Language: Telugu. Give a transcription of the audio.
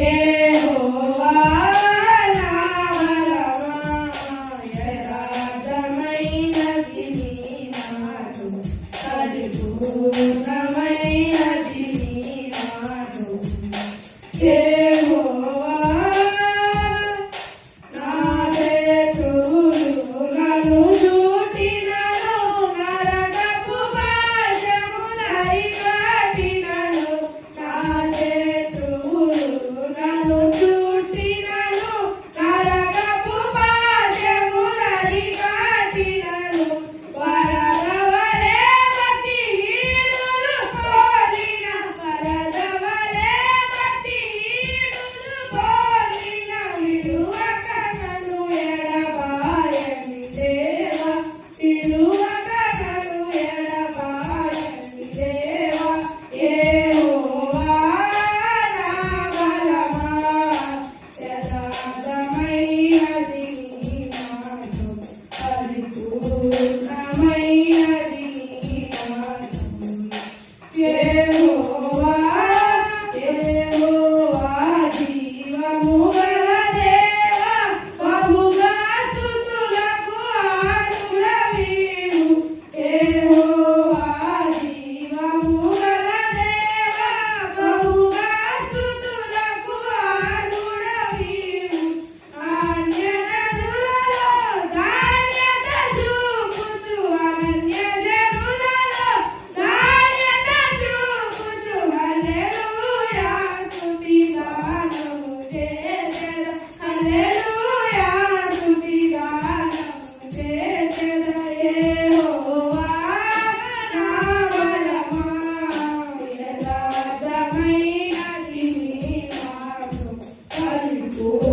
యెహోవా నా బలమా, యథార్థమైనది నీ మాట, పరిపూర్ణమైనది నీ మాట. యెహోవా నా శత్రువులు నన్ను చుట్టినను, నరకపు పాశములై కట్టినను. నా శత్రువులు నన్ను చుట్టినను, నరకపు పాశములై కట్టినను. వరద వలె భక్తిహీనులు పోలిన, వరద వలె భక్తిహీనులు పోలిన, విడువక నన్ను ఎడబాయని దేవా, విడువక నన్ను ఎడబాయని దేవా. యెహోవా నా బలమా, యథార్థమైనది నీ మాట, పరిపూర్ణమైనది నీ మాట. యెహోవా యెహోవా జీవము గల దేవా, బహుగా స్తుతులకు ఆరుడవీవు. యెహోవా జీవము గల దేవా, బహుగా స్తుతులకు ఆరుడవీవు. అన్యజనులలో ధాన్యత చూపుచు, అన్యజనులలో ధాన్యత చూపుచు, హల్లెలూయా స్తుతి గానము చేసెద, హల్లెలూయా స్తుతి గానము చేసెద. యెహోవా నా బలమా, యథార్థమైనది నీ మాట, పరిపూర్ణమైనది